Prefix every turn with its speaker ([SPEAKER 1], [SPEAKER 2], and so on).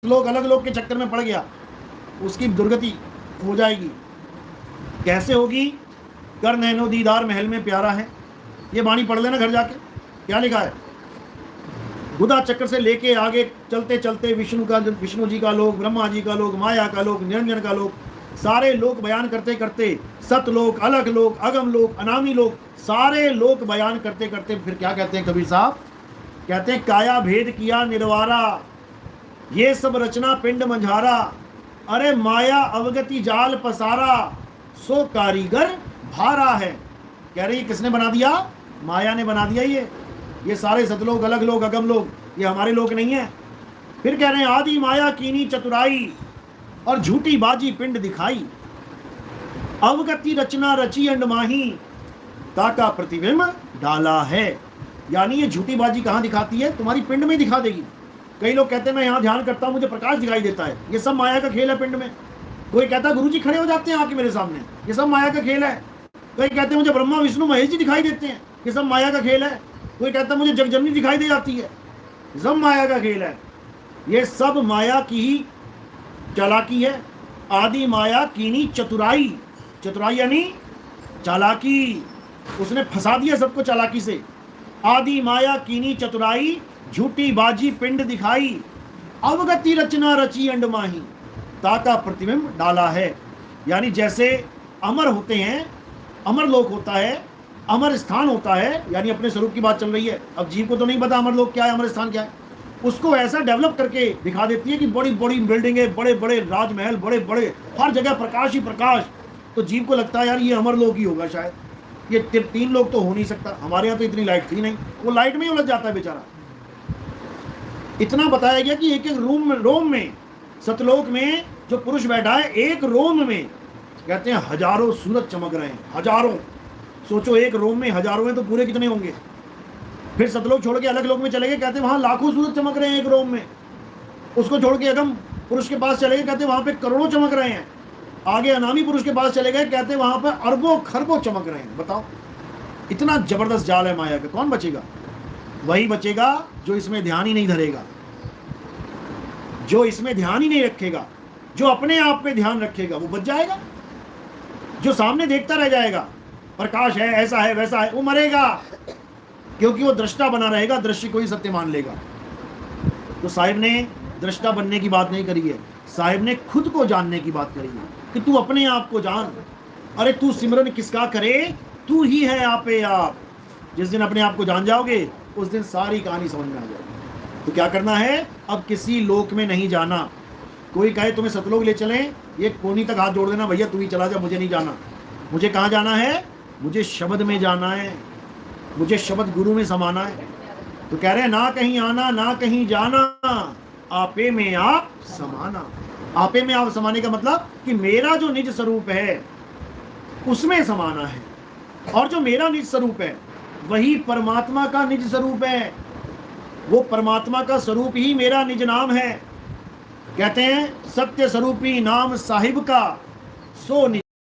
[SPEAKER 1] लोग अलग लोग के चक्कर में पड़ गया, उसकी दुर्गति हो जाएगी। कैसे होगी? कर नैनो दीदार महल में प्यारा है। ये वाणी पढ़ लेना घर जाके, क्या लिखा है। गुदा चक्र से लेके आगे चलते चलते विष्णु जी का लोक, ब्रह्मा जी का लोक, माया का लोक, निरंजन का लोक, सारे लोक बयान करते करते सतलोक, अलग लोक, अगम लोक, अनामी लोक, सारे लोक बयान करते करते फिर क्या कहते हैं कबीर साहब? कहते हैं काया भेद किया निर्वारा, ये सब रचना पिंड मंझारा, अरे माया अवगति जाल पसारा, सो कारीगर भारा है। कह रही किसने बना दिया? माया ने बना दिया। ये सारे सतलोक, अलग लोग, अगम लोग, ये हमारे लोग नहीं है। फिर कह रहे हैं आदि माया कीनी चतुराई, और झूठी बाजी पिंड दिखाई, अवगति रचना रची अंड माही, ताका प्रतिबिंब डाला है। यानी ये झूठी बाजी कहां दिखाती है? तुम्हारी पिंड में दिखा देगी। कई लोग कहते हैं मैं यहां ध्यान करता हूं मुझे प्रकाश दिखाई देता है, ये सब माया का खेल है पिंड में। कोई कहता है गुरुजी खड़े हो जाते हैं आके मेरे सामने, ये सब माया का खेल है। कोई कहते हैं मुझे ब्रह्मा विष्णु महेश जी दिखाई देते हैं, ये सब माया का खेल है। कोई कहता है मुझे जगजननी दिखाई दे जाती है, सब माया का खेल है। ये सब माया की ही चालाकी है। आदि माया कीनी चतुराई, चतुराई यानी चालाकी, उसने फंसा दिया सबको चालाकी से। आदि माया कीनी चतुराई, झूठी बाजी पिंड दिखाई, अवगति रचना रची अंड माही, ताका प्रतिबिंब डाला है। यानी जैसे अमर होते हैं, अमर लोक होता है, अमर स्थान होता है, यानी अपने स्वरूप की बात चल रही है। अब जीव को तो नहीं पता अमर लोक क्या है, अमर स्थान क्या है। उसको ऐसा डेवलप करके दिखा देती है कि बड़ी बड़ी बिल्डिंगें, बड़े बड़े राजमहल, बड़े बड़े हर जगह प्रकाश ही प्रकाश। तो जीव को लगता है यार ये अमर लोक ही होगा शायद, ये 3 लोग तो हो नहीं सकता। हमारे यहाँ तो इतनी लाइट थी नहीं, वो लाइट में ही उलझ जाता है बेचारा। इतना बताया गया कि एक एक रोम में, सतलोक में जो पुरुष बैठा है, एक रोम में कहते हैं हजारों सूरज चमक रहे हैं, हजारों। सोचो एक रोम में हजारों हैं तो पूरे कितने होंगे। फिर सतलोक छोड़ के अलग लोक में चले गए, कहते हैं वहां लाखों सूरज चमक रहे हैं एक रोम में। उसको छोड़ के अगम पुरुष के पास चले गए, कहते हैं वहां पे करोड़ों चमक रहे हैं। आगे अनामी पुरुष के पास चले गए, कहते हैं वहां पर अरबों खरबों चमक रहे हैं। बताओ इतना जबरदस्त जाल है माया का। कौन बचेगा? वही बचेगा जो इसमें ध्यान ही नहीं धरेगा, जो इसमें ध्यान ही नहीं रखेगा, जो अपने आप पे ध्यान रखेगा वो बच जाएगा। जो सामने देखता रह जाएगा प्रकाश है, ऐसा है, वैसा है, वो मरेगा, क्योंकि वो दृष्टा बना रहेगा, दृश्य को ही सत्य मान लेगा। तो साहिब ने दृष्टा बनने की बात नहीं करी है, साहिब ने खुद को जानने की बात करी है कि तू अपने आप को जान। अरे तू सिमरन किसका करे, तू ही है आपे आप। जिस दिन अपने आप को जान जाओगे उस दिन सारी कहानी समझ में आ जाएगी। तो क्या करना है? अब किसी लोक में नहीं जाना। कोई कहे तुम्हें सतलोक ले चलें, ये कोनी तक हाथ जोड़ देना, भैया तू ही चला जा, मुझे नहीं जाना। मुझे कहाँ जाना है? मुझे शब्द में जाना है, मुझे शब्द गुरु में समाना है। तो कह रहे हैं ना कहीं आना ना कहीं जाना, आपे में आप समाना। आपे में आप समाने का मतलब कि मेरा जो निज स्वरूप है उसमें समाना है, और जो मेरा निज स्वरूप है वही परमात्मा का निज स्वरूप है। वो परमात्मा का स्वरूप ही मेरा निज नाम है। कहते हैं सत्य स्वरूपी नाम साहिब का, सो निज